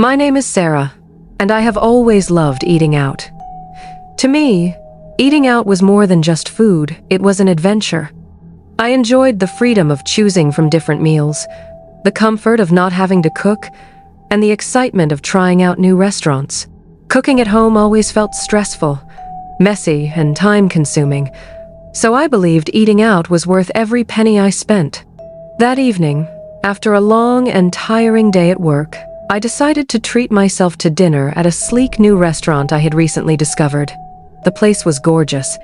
My name is Sarah, and I have always loved eating out. To me, eating out was more than just food, it was an adventure. I enjoyed the freedom of choosing from different meals, the comfort of not having to cook, and the excitement of trying out new restaurants. Cooking at home always felt stressful, messy, and time-consuming, so I believed eating out was worth every penny I spent. That evening, after a long and tiring day at work, I decided to treat myself to dinner at a sleek new restaurant I had recently discovered. The place was gorgeous.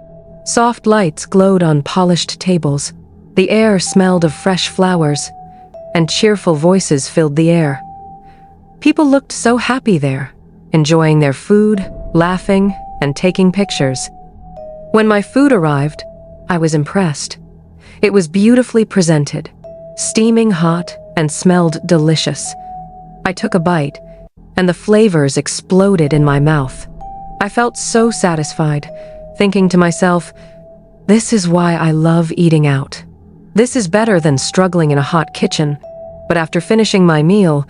Soft lights glowed on polished tables. The air smelled of fresh flowers, and cheerful voices filled the air. People looked so happy there, enjoying their food, laughing, and taking pictures. When my food arrived, I was impressed. It was beautifully presented, steaming hot, and smelled delicious. I took a bite, and the flavors exploded in my mouth. I felt so satisfied, thinking to myself, this is why I love eating out. This is better than struggling in a hot kitchen. But after finishing my meal,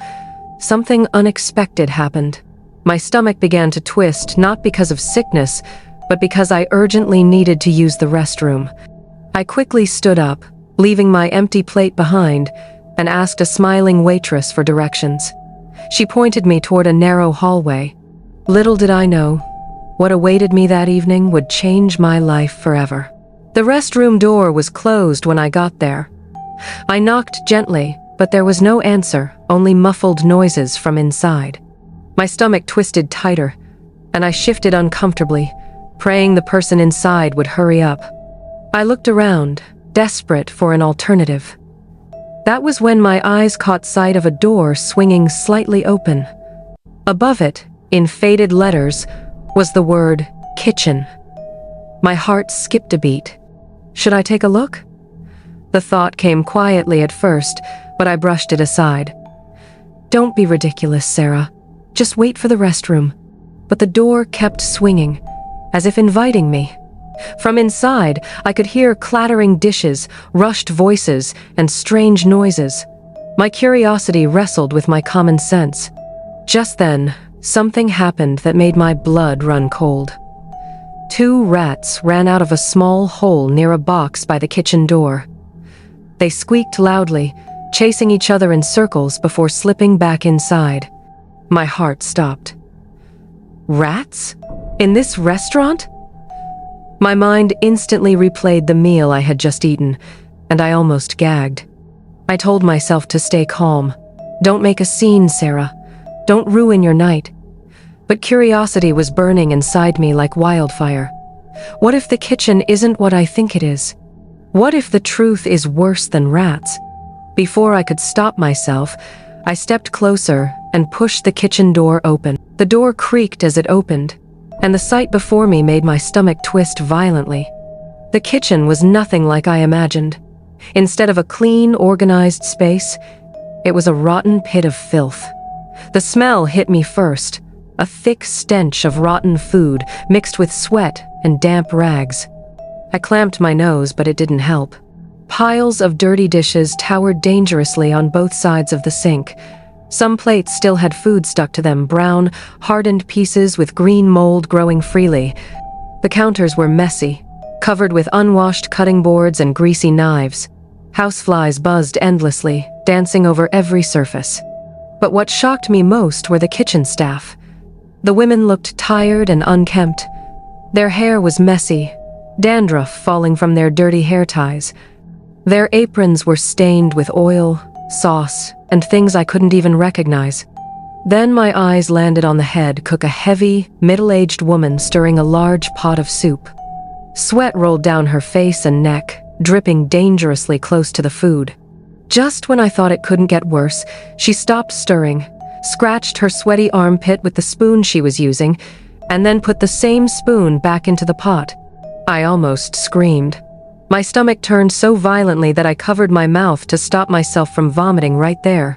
something unexpected happened. My stomach began to twist, not because of sickness, but because I urgently needed to use the restroom. I quickly stood up, leaving my empty plate behind, and asked a smiling waitress for directions. She pointed me toward a narrow hallway. Little did I know, what awaited me that evening would change my life forever. The restroom door was closed when I got there. I knocked gently, but there was no answer, only muffled noises from inside. My stomach twisted tighter, and I shifted uncomfortably, praying the person inside would hurry up. I looked around, desperate for an alternative. That was when my eyes caught sight of a door swinging slightly open. Above it, in faded letters, was the word kitchen. My heart skipped a beat. Should I take a look? The thought came quietly at first, but I brushed it aside. Don't be ridiculous, Sarah. Just wait for the restroom. But the door kept swinging, as if inviting me. From inside, I could hear clattering dishes, rushed voices, and strange noises. My curiosity wrestled with my common sense. Just then, something happened that made my blood run cold. 2 rats ran out of a small hole near a box by the kitchen door. They squeaked loudly, chasing each other in circles before slipping back inside. My heart stopped. Rats? In this restaurant? My mind instantly replayed the meal I had just eaten, and I almost gagged. I told myself to stay calm. Don't make a scene, Sarah. Don't ruin your night. But curiosity was burning inside me like wildfire. What if the kitchen isn't what I think it is? What if the truth is worse than rats? Before I could stop myself, I stepped closer and pushed the kitchen door open. The door creaked as it opened, and the sight before me made my stomach twist violently. The kitchen was nothing like I imagined. Instead of a clean, organized space, it was a rotten pit of filth. The smell hit me first, a thick stench of rotten food mixed with sweat and damp rags. I clamped my nose, but it didn't help. Piles of dirty dishes towered dangerously on both sides of the sink. Some plates still had food stuck to them, brown, hardened pieces with green mold growing freely. The counters were messy, covered with unwashed cutting boards and greasy knives. Houseflies buzzed endlessly, dancing over every surface. But what shocked me most were the kitchen staff. The women looked tired and unkempt. Their hair was messy, dandruff falling from their dirty hair ties. Their aprons were stained with oil, sauce, and things I couldn't even recognize. Then my eyes landed on the head cook, a heavy, middle-aged woman stirring a large pot of soup. Sweat rolled down her face and neck, dripping dangerously close to the food. Just when I thought it couldn't get worse, she stopped stirring, scratched her sweaty armpit with the spoon she was using, and then put the same spoon back into the pot. I almost screamed. My stomach turned so violently that I covered my mouth to stop myself from vomiting right there.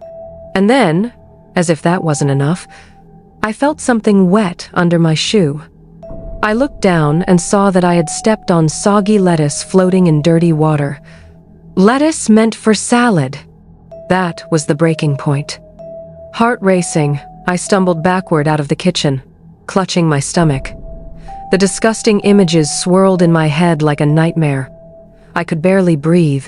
And then, as if that wasn't enough, I felt something wet under my shoe. I looked down and saw that I had stepped on soggy lettuce floating in dirty water. Lettuce meant for salad. That was the breaking point. Heart racing, I stumbled backward out of the kitchen, clutching my stomach. The disgusting images swirled in my head like a nightmare. I could barely breathe.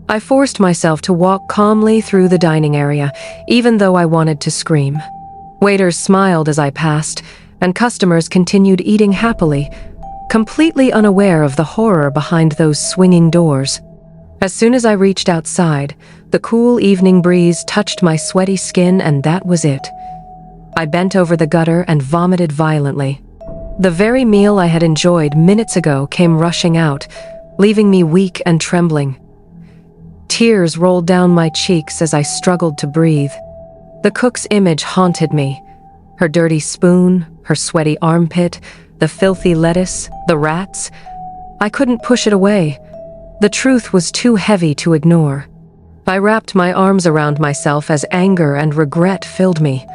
I forced myself to walk calmly through the dining area, even though I wanted to scream. Waiters smiled as I passed, and customers continued eating happily, completely unaware of the horror behind those swinging doors. As soon as I reached outside, the cool evening breeze touched my sweaty skin, and that was it. I bent over the gutter and vomited violently. The very meal I had enjoyed minutes ago came rushing out, leaving me weak and trembling. Tears rolled down my cheeks as I struggled to breathe. The cook's image haunted me. Her dirty spoon, her sweaty armpit, the filthy lettuce, the rats. I couldn't push it away. The truth was too heavy to ignore. I wrapped my arms around myself as anger and regret filled me.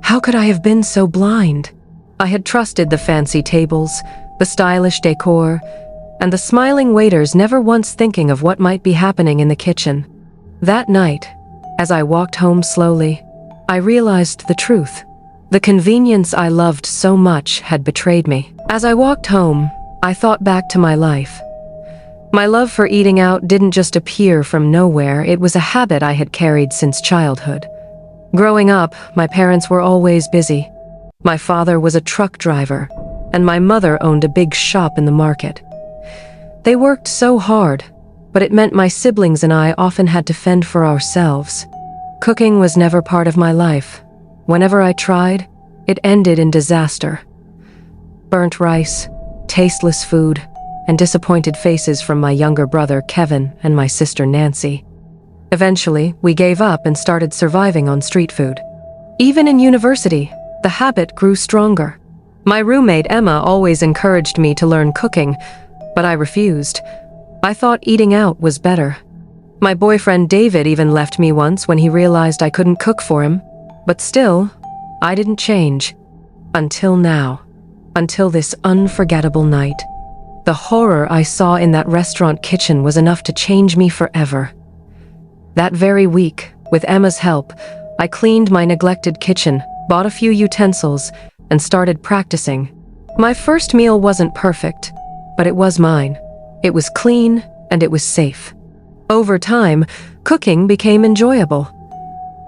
How could I have been so blind? I had trusted the fancy tables, the stylish decor, and the smiling waiters, never once thinking of what might be happening in the kitchen. That night, as I walked home slowly, I realized the truth. The convenience I loved so much had betrayed me. As I walked home, I thought back to my life. My love for eating out didn't just appear from nowhere, it was a habit I had carried since childhood. Growing up, my parents were always busy. My father was a truck driver, and my mother owned a big shop in the market. They worked so hard, but it meant my siblings and I often had to fend for ourselves. Cooking was never part of my life. Whenever I tried, it ended in disaster. Burnt rice, tasteless food, and disappointed faces from my younger brother Kevin and my sister Nancy. Eventually, we gave up and started surviving on street food. Even in university, the habit grew stronger. My roommate Emma always encouraged me to learn cooking, but I refused. I thought eating out was better. My boyfriend David even left me once when he realized I couldn't cook for him. But still, I didn't change. Until now. Until this unforgettable night. The horror I saw in that restaurant kitchen was enough to change me forever. That very week, with Emma's help, I cleaned my neglected kitchen, bought a few utensils, and started practicing. My first meal wasn't perfect, but it was mine. It was clean, and it was safe. Over time, cooking became enjoyable.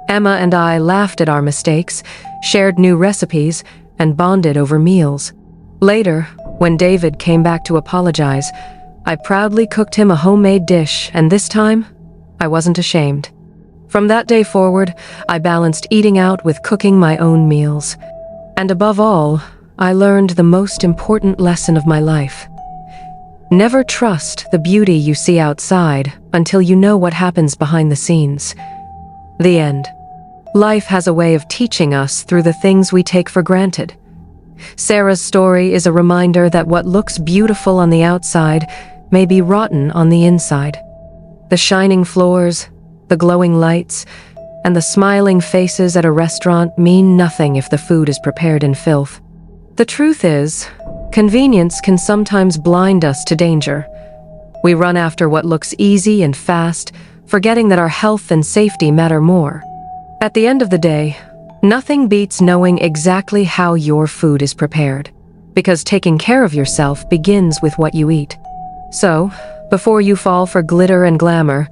Emma and I laughed at our mistakes, shared new recipes, and bonded over meals. Later, when David came back to apologize, I proudly cooked him a homemade dish, and this time, I wasn't ashamed. From that day forward, I balanced eating out with cooking my own meals. And above all, I learned the most important lesson of my life. Never trust the beauty you see outside until you know what happens behind the scenes. The end. Life has a way of teaching us through the things we take for granted. Sarah's story is a reminder that what looks beautiful on the outside may be rotten on the inside. The shining floors, the glowing lights, and the smiling faces at a restaurant mean nothing if the food is prepared in filth. The truth is, convenience can sometimes blind us to danger. We run after what looks easy and fast, forgetting that our health and safety matter more. At the end of the day, nothing beats knowing exactly how your food is prepared, because taking care of yourself begins with what you eat. So, before you fall for glitter and glamour,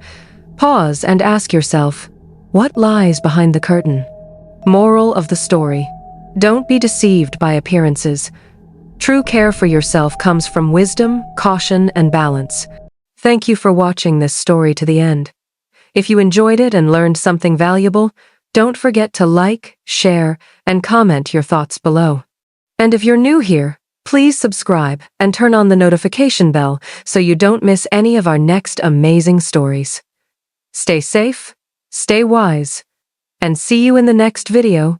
pause and ask yourself, what lies behind the curtain? Moral of the story: don't be deceived by appearances. True care for yourself comes from wisdom, caution, and balance. Thank you for watching this story to the end. If you enjoyed it and learned something valuable, don't forget to like, share, and comment your thoughts below. And if you're new here, please subscribe and turn on the notification bell so you don't miss any of our next amazing stories. Stay safe, stay wise, and see you in the next video.